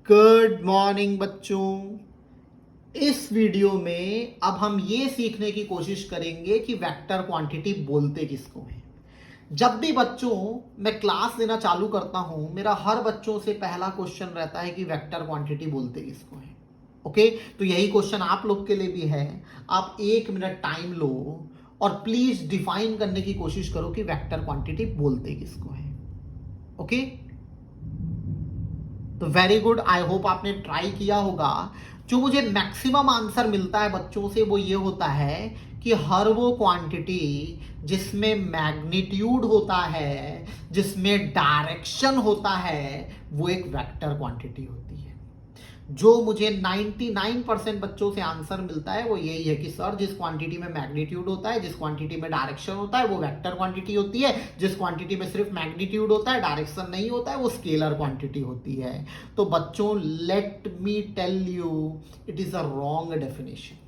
Good morning बच्चों। इस video में अब हम ये सीखने की कोशिश करेंगे कि वेक्टर क्वांटिटी बोलते किसको हैं। जब भी बच्चों मैं क्लास लेना चालू करता हूं, मेरा हर बच्चों से पहला क्वेश्चन रहता है कि वेक्टर क्वांटिटी बोलते किसको हैं। ओके, तो यही क्वेश्चन आप लोग के लिए भी है। आप 1 मिनट टाइम लो और प्लीज डिफाइन करने की कोशिश करो कि वेक्टर क्वांटिटी बोलते किसको है। ओके, तो वेरी गुड, आई होप आपने ट्राई किया होगा। जो मुझे मैक्सिमम आंसर मिलता है बच्चों से वो ये होता है कि हर वो क्वांटिटी जिसमें मैग्नीट्यूड होता है, जिसमें डायरेक्शन होता है, वो एक वेक्टर क्वांटिटी होती है। जो मुझे 99% बच्चों से आंसर मिलता है वो यही है कि सर जिस क्वांटिटी में मैग्नीट्यूड होता है, जिस क्वांटिटी में डायरेक्शन होता है, वो वेक्टर क्वांटिटी होती है। जिस क्वांटिटी में सिर्फ मैग्नीट्यूड होता है, डायरेक्शन नहीं होता है, वो स्केलर क्वांटिटी होती है। तो बच्चों, let me tell you, it is a wrong definition.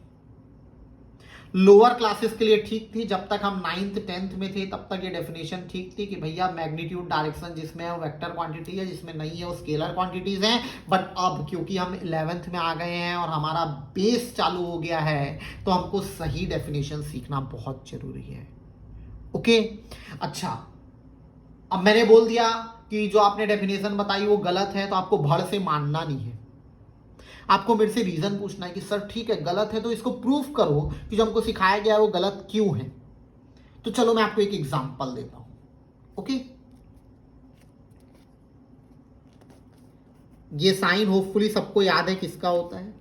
Lower classes के लिए ठीक थी, जब तक हम 9th-10th में थे तब तक ये डेफिनेशन ठीक थी कि भैया मैग्नीट्यूड डायरेक्शन जिसमें है वो वेक्टर क्वांटिटी है, जिसमें नहीं है वो स्केलर क्वांटिटीज हैं। बट अब क्योंकि हम 11th में आ गए हैं और हमारा बेस चालू हो गया है, तो हमको सही डेफिनेशन सीखना बहुत जरूरी है। ओके, अच्छा, अब मैंने बोल दिया कि जो आपने डेफिनेशन बताई वो गलत है, तो आपको भड़ से मानना नहीं है। आपको मेरे से रीजन पूछना है कि सर ठीक है गलत है तो इसको प्रूफ करो कि जो हमको सिखाया गया है वो गलत क्यों है। तो चलो मैं आपको एक एग्जांपल देता हूं। ओके, ये साइन होपफुली सबको याद है किसका होता है।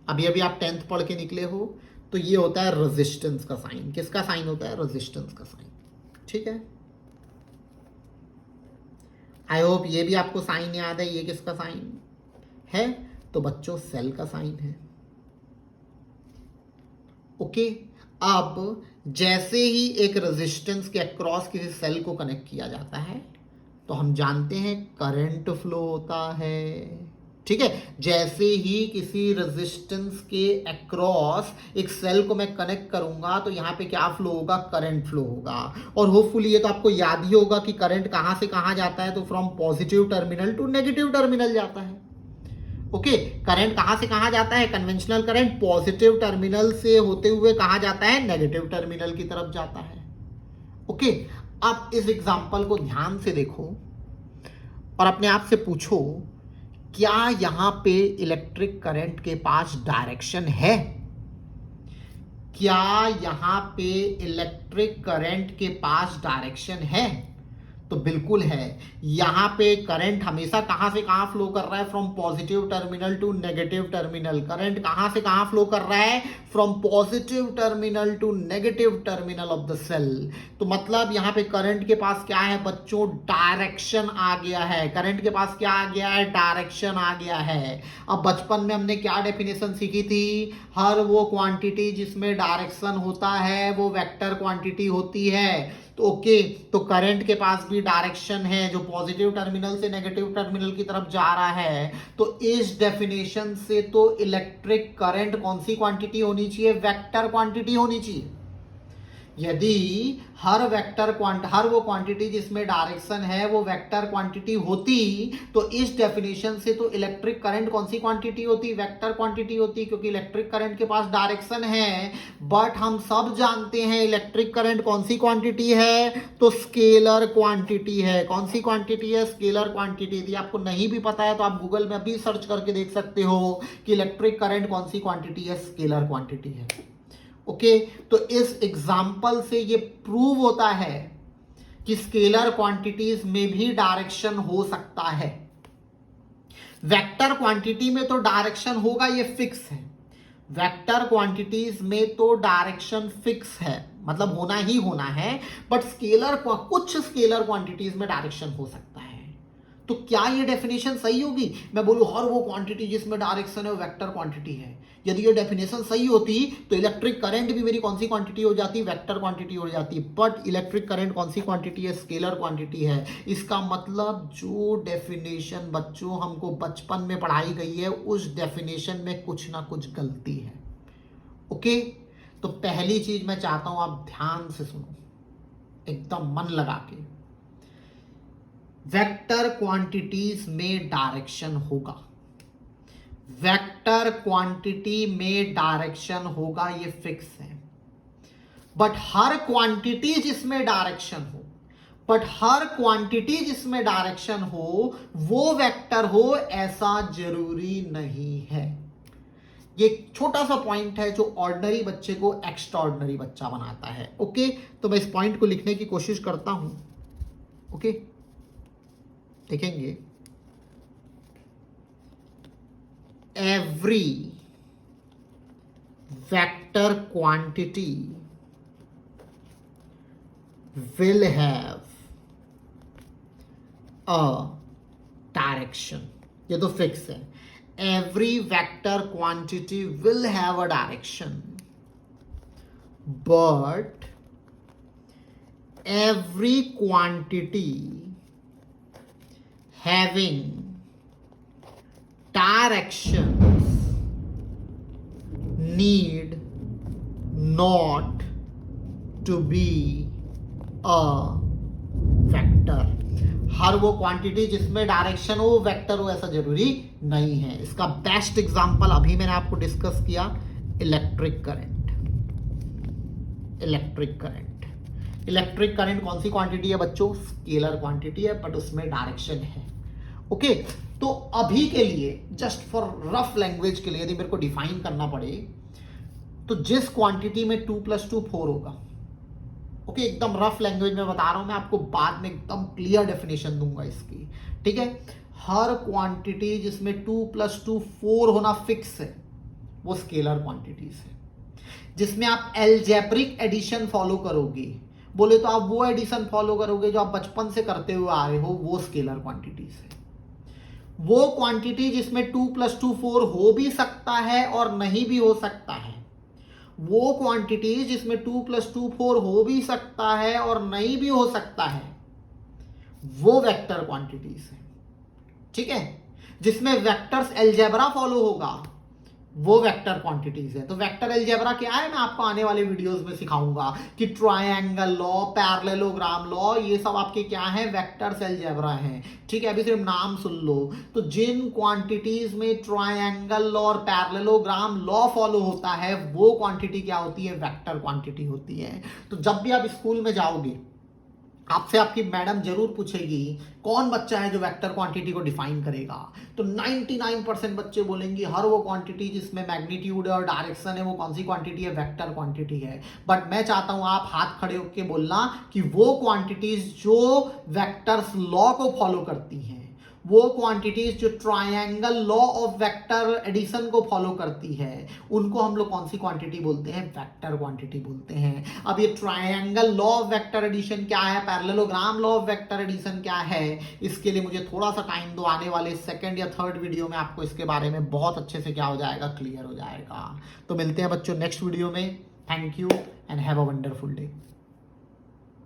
अभी अभी आप 10th पढ़ के निकले हो, तो ये होता है रेजिस्टेंस का साइन। किसका साइन होता है? रेजिस्टेंस का साइन। ठीक है, आई होप ये भी आपको साइन याद है। ये किसका साइन है? तो बच्चों, सेल का साइन है। ओके, अब जैसे ही एक रेजिस्टेंस के अक्रॉस किसी सेल को कनेक्ट किया जाता है तो हम जानते हैं करंट फ्लो होता है। ठीक है, जैसे ही किसी रेजिस्टेंस के अक्रॉस एक सेल को मैं कनेक्ट करूंगा तो यहां पे क्या फ्लो होगा? करंट फ्लो होगा। और होपफुली ये तो आपको याद ही होगा कि करंट कहां से कहां जाता है, तो from positive terminal to negative terminal जाता है। ओके, करंट कहां से कहां जाता है? कन्वेंशनल करंट पॉजिटिव टर्मिनल से होते हुए कहां जाता है? नेगेटिव टर्मिनल की तरफ जाता है। ओके, अब इस एग्जांपल को ध्यान से देखो और अपने आप से पूछो, क्या यहां पे इलेक्ट्रिक करंट के पास डायरेक्शन है? क्या यहां पे इलेक्ट्रिक करंट के पास डायरेक्शन है? तो बिल्कुल है। यहां पे करंट हमेशा कहां से कहां फ्लो कर रहा है? From positive terminal to negative terminal. Current कहां से कहां फ्लो कर रहा है? From positive terminal to negative terminal of the cell. तो मतलब यहां पे करंट के पास क्या है बच्चों? डायरेक्शन आ गया है। करंट के पास क्या आ गया है? डायरेक्शन आ गया है। अब बचपन में हमने क्या डेफिनेशन सीखी थी? हर वो क्वांटिटी जिसमें डायरेक्शन होता है वो वेक्टर क्वांटिटी होती है। तो ओके, तो करंट के पास भी डायरेक्शन है जो पॉजिटिव टर्मिनल से नेगेटिव टर्मिनल की तरफ जा रहा है। तो इस डेफिनेशन से तो इलेक्ट्रिक करंट कौन सी क्वांटिटी होनी चाहिए? वेक्टर क्वांटिटी होनी चाहिए। यदि हर वो क्वांटिटी जिसमें डायरेक्शन है वो वेक्टर क्वांटिटी होती, तो इस डेफिनेशन से तो इलेक्ट्रिक करंट कौन सी क्वांटिटी होती? वेक्टर क्वांटिटी होती, क्योंकि इलेक्ट्रिक करंट के पास डायरेक्शन है। बट हम सब जानते हैं इलेक्ट्रिक करंट कौन सी क्वांटिटी है? तो स्केलर क्वांटिटी है। कौन सी क्वांटिटी है? Scalar quantity. यदि आपको नहीं भी पता है तो आप गूगल में अभी सर्च करके देख सकते हो कि इलेक्ट्रिक करंट कौन सी क्वांटिटी है? स्केलर क्वांटिटी है। ओके, तो इस एग्जाम्पल से ये प्रूव होता है कि स्केलर क्वांटिटीज में भी डायरेक्शन हो सकता है। वेक्टर क्वांटिटी में तो डायरेक्शन होगा, ये फिक्स है। वेक्टर क्वांटिटीज में तो डायरेक्शन फिक्स है, मतलब होना ही होना है। बट कुछ स्केलर क्वांटिटीज में डायरेक्शन हो सकता है। तो क्या ये डेफिनेशन सही होगी? मैं बोलूं हर वो क्वांटिटी जिसमें डायरेक्शन है वो वेक्टर क्वांटिटी है। यदि ये डेफिनेशन सही होती तो इलेक्ट्रिक करंट भी मेरी कौन सी क्वांटिटी हो जाती? वेक्टर क्वांटिटी हो जाती। बट इलेक्ट्रिक करंट कौन सी क्वांटिटी है? स्केलर क्वांटिटी है। इसका मतलब जो डेफिनेशन बच्चों हमको बचपन में पढ़ाई गई है उस डेफिनेशन में कुछ ना कुछ गलती है। ओके, तो पहली चीज मैं चाहता हूं आप ध्यान से सुनो, एकदम मन लगा के। वेक्टर क्वांटिटीज में डायरेक्शन होगा। वेक्टर क्वांटिटी में डायरेक्शन होगा, ये फिक्स है। बट हर क्वांटिटी जिसमें डायरेक्शन हो, वो वेक्टर हो, ऐसा जरूरी नहीं है। ये एक छोटा सा पॉइंट है जो ऑर्डिनरी बच्चे को एक्स्ट्रा ऑर्डिनरी बच्चा बनाता है। ओके, तो मैं इस पॉइंट को लिखने की कोशिश करता हूं। ओके, देखेंगे, every vector quantity will have a direction, ये तो फिक्स है। every vector quantity will have a direction, but every quantity having directions need not to be a vector. हर वो क्वांटिटी जिसमें डायरेक्शन हो वो वेक्टर हो, ऐसा जरूरी नहीं है। इसका बेस्ट एग्जांपल अभी मैंने आपको डिस्कस किया, इलेक्ट्रिक करंट। इलेक्ट्रिक करंट कौन सी क्वांटिटी है बच्चों? स्केलर क्वांटिटी है, बट उसमें डायरेक्शन है। ओके, तो अभी के लिए जस्ट फॉर रफ लैंग्वेज के लिए यदि मेरे को डिफाइन करना पड़े, तो जिस क्वांटिटी में 2 + 2 4 होगा, ओके, एकदम रफ लैंग्वेज में बता रहा हूं मैं आपको, बाद में एकदम क्लियर डेफिनेशन दूंगा इसकी, ठीक है। हर क्वांटिटी जिसमें 2 + 2 4 होना फिक्स है, वो स्केलर क्वांटिटीज है। जिसमें आप एल्जेब्रिक एडिशन फॉलो करोगे, बोले तो आप वो एडिशन फॉलो करोगे जो आप बचपन से करते हुए आ रहे हो, वो स्केलर क्वांटिटीज है। वो क्वांटिटी जिसमें 2 + 2 4 हो भी सकता है और नहीं भी हो सकता है, वो क्वांटिटी जिसमें 2 + 2 4 हो भी सकता है और नहीं भी हो सकता है, वो वेक्टर क्वांटिटीज है, ठीक है। जिसमें वेक्टर्स अलजेब्रा फॉलो होगा, वो वेक्टर क्वांटिटीज है। तो वेक्टर अलजेब्रा क्या है, मैं आपको आने वाले वीडियोस में सिखाऊंगा कि ट्रायंगल लॉ, पैरेललोग्राम लॉ, ये सब आपके क्या है, वेक्टर्स अलजेब्रा हैं, ठीक है। अभी सिर्फ नाम सुन लो। तो जिन क्वांटिटीज में ट्रायंगल लॉ और पैरेललोग्राम लॉ फॉलो होता है, वो क्वांटिटी क्या होती है, वेक्टर क्वांटिटी होती है। तो जब भी आप स्कूल में जाओगे, आपसे आपकी मैडम जरूर पूछेगी कौन बच्चा है जो वेक्टर क्वांटिटी को डिफाइन करेगा, तो 99% बच्चे बोलेंगे हर वो क्वांटिटी जिसमें मैग्नीट्यूड और डायरेक्शन है, वो कौन सी क्वांटिटी है, वेक्टर क्वांटिटी है। बट मैं चाहता हूं आप हाथ खड़े होकर बोलना कि वो क्वांटिटीज जो वेक्टर्स लॉ को फॉलो करती हैं, वो क्वांटिटीज जो triangle law of vector addition को फॉलो करती है, उनको हम लोग कौन सी क्वांटिटी बोलते हैं, वेक्टर क्वांटिटी बोलते हैं। अब ये triangle law of vector addition क्या है, parallelogram law of vector addition क्या है, इसके लिए मुझे थोड़ा सा टाइम दो, आने वाले 2nd या 3rd वीडियो में आपको इसके बारे में बहुत अच्छे से क्या हो जाएगा, क्लियर हो जाएगा। तो मिलते हैं बच्चों नेक्स्ट वीडियो में। Thank you and have a wonderful day.